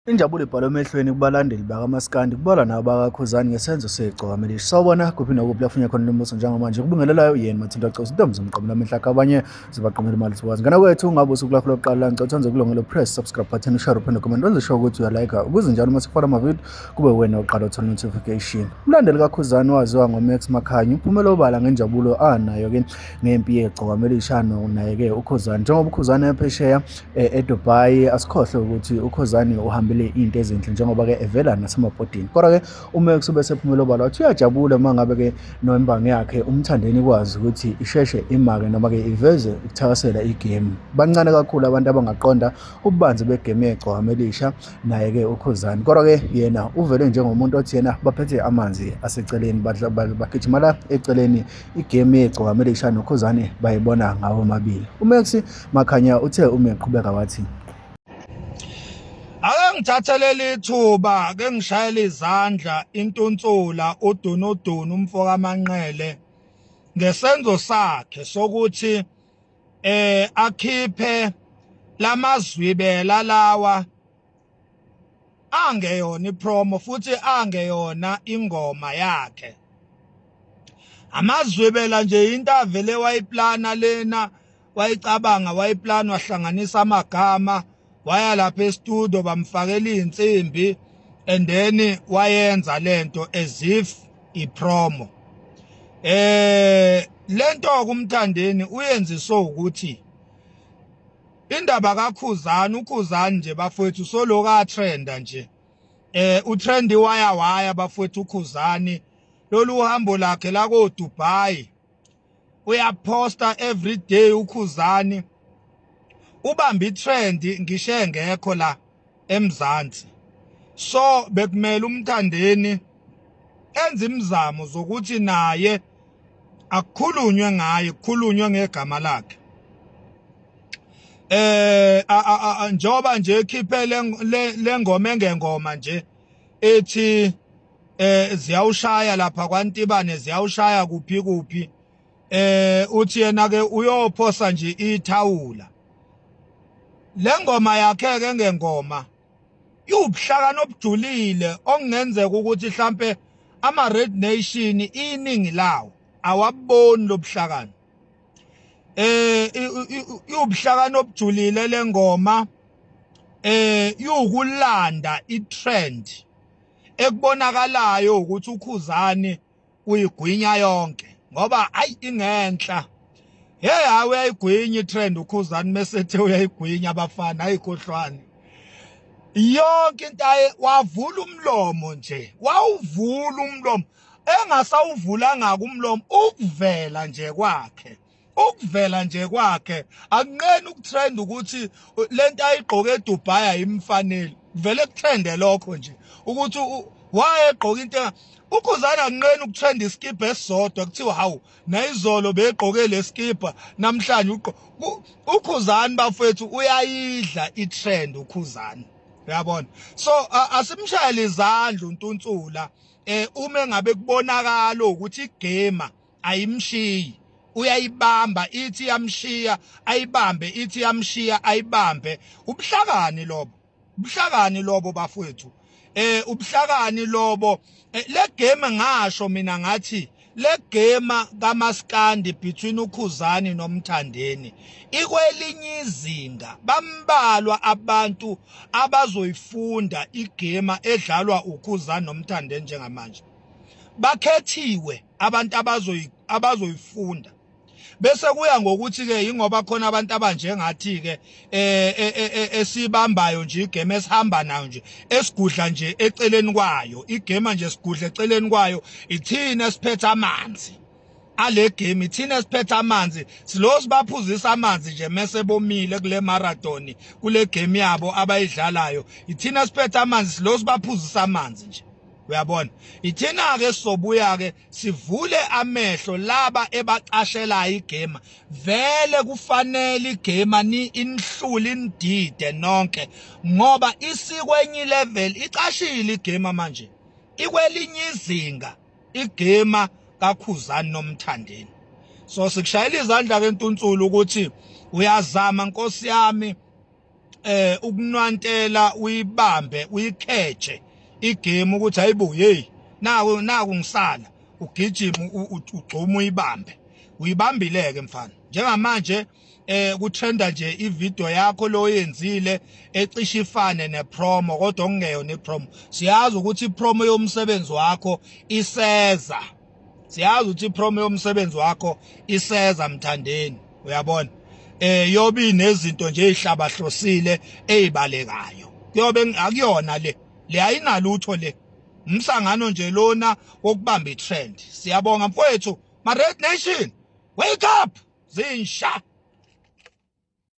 Injabulo ibhalwe emehlweni kubalandeli bakaMaskandi kubalwa nabo bakaKhuzani ngesenzo segcokama sawubona kuphi nokuphi la kufunye khona lo mbuso njengamanje kubingelelayo yena Mathinta Cosi intombi zomqomo namehla kabanye zibaqomela imali sikwazi ngana kwethu ungabe usuku lakho lokuqala la ngicela uzenze kulungelo press subscribe button ushare uphinde comment uzisho ukuthi uyalike ukuze njalo uma sifaka amavideo kube wena oqala uthola notification. Umlandeli kaKhuzani waziwa ngoMax Makhanyi uphumela obala ngenjabulo anayo ke ngempi yegcokama elishano naye ke uKhuzani njengoba uKhuzani ephesheya eDubai asikhohle ukuthi uKhuzani uhambile into ezinhle njengoba ke evela nasemabhodini kodwa ke uMax bese ephumela obala wathi uyajabula mangabe ke nombangi yakhe umthandeni kwazi ukuthi isheshe imake noma ke iveze ukuthakasela igame. Bancane kakhulu abantu abangaqonda ububanzi begame yegcokama elisha naye ke uKhuzani kodwa ke yena uvele njengomuntu othi yena baphethe amanzi aseceleni bagijima la eceleni igame yegcokama elisha noKhuzani bayibona ngawo amabili. uMax Makhanya uthe uma eqhubeka wathi ake ngithathelele ithuba ke ngishayela izandla intunsula udunudunu umfoka amanqele ngesenzo sakhe sokuthi akhiphe lamazwibela lawa angeyona ipromo futhi angeyona ingoma yakhe. Amazwibela nje into avele wayiplana lena wayicabanga wayiplana wahlanganisa amagama waya lapha estudio bamfakela insimbi and then wayenza lento as if ipromo. Lento kumthandeni uyenziswe ukuthi indaba kaKhuzani uKhuzani nje bafowethu soloka trenda nje utrend waya bafowethu uKhuzani lolu hambo lakhe la ko Dubai uyaposta every day uKhuzani ubamba itrend ngisho ngekho la eMzansi. So bekumele umthandeni enza imizamo zokuthi naye akukhulunywe ngaye kukhulunywe ngegama lakhe. Njoba nje ekhiphe lengoma engengoma nje ethi ziyawushaya lapha kwaNtibane ziyawushaya kuphi uthi yena ke uyophosa nje ithawula. Lengoma yakhe ke ngengoma iwubuhlakani obujulile okungenzeka ukuthi mhlambe ama Red Nation iningi lawo awaboni lobuhlakani. Iwubuhlakani obujulile lengoma iwukulanda itrend ekubonakalayo ukuthi uKhuzani uyigwinya yonke ngoba ayi ingenhla. Hawe uyayigwinya itrend uKhuzani mesethe uyayigwinya abafana ayikhohlwane. Yonke into wavula umlomo nje wawuvula umlomo engasawuvula ngaka umlomo ukuvela nje kwakhe akunqeni ukutrend ukuthi lento ayigqoke eDubai ayimfanele vele kutrende lokho nje ukuthi wayegqoka into uKhuzani akunqeni ukutrend iskipa esisodwa kuthiwa hawu nayizolo begqoke leskipa namhlanje uKhuzani bafethu uyayidla itrend uKhuzani uyabona. So asimshayele izandla untunsula uma ngabe kubonakala ukuthi igame ayimshiyi uyayibamba ithi yamshiya ayibambe ithi yamshiya ayibambe. Ubuhlakani lobo bafethu ubuhlakani lobo le game ngasho mina ngathi le game kaMaskandi between uKhuzani nomthandeni ikwelinye izinga bambalwa abantu abazoyifunda igame edlalwa uKhuzani nomthandeni njengamanje bakhethiwe abantu abazoyifunda bese kuya ngokuthi ke ingoba khona abantu abanjengathi ke esibambayo nje igame esihamba nayo nje esigudla nje eceleni kwayo igame nje sigudla eceleni kwayo ithina esiphethe amanzi ale game ithina esiphethe amanzi silo sibaphuzisa amanzi nje mase bomile kule marathon kule game yabo abayidlalayo ithina esiphethe amanzi silo sibaphuzisa amanzi nje uyabona. Ithina ke sobuya ke sivule amehlo laba ebaqashela igame vele kufanele igame ni inhluli indide nonke ngoba isikwenye level icashile igame manje ikwelinye izinga igame kaKhuzani nomthandeni. So sikushayela izandla ke Ntunsulu ukuthi uyazama Nkosi yami ukunwantela uyibambe uyikheche igame ukuthi hayibo hey naku ngisala ugijima ugcuma uyibambe uyibambileke mfana njengamanje kutrenda nje ivideo yakho lo yenzile ecishe ifane nepromo kodwa okungeyona ipromo siyazi ukuthi ipromo yomsebenzi wakho iseza siyazi ukuthi ipromo yomsebenzi wakho iseza mthandeni uyabona yobe inezinto nje ezihlabahlosile ezibalekayo kuyobe akuyona le ayinalutho le umsangano nje lona wokubamba itrend siyabonga mfowethu ma Red Nation wake up zinsha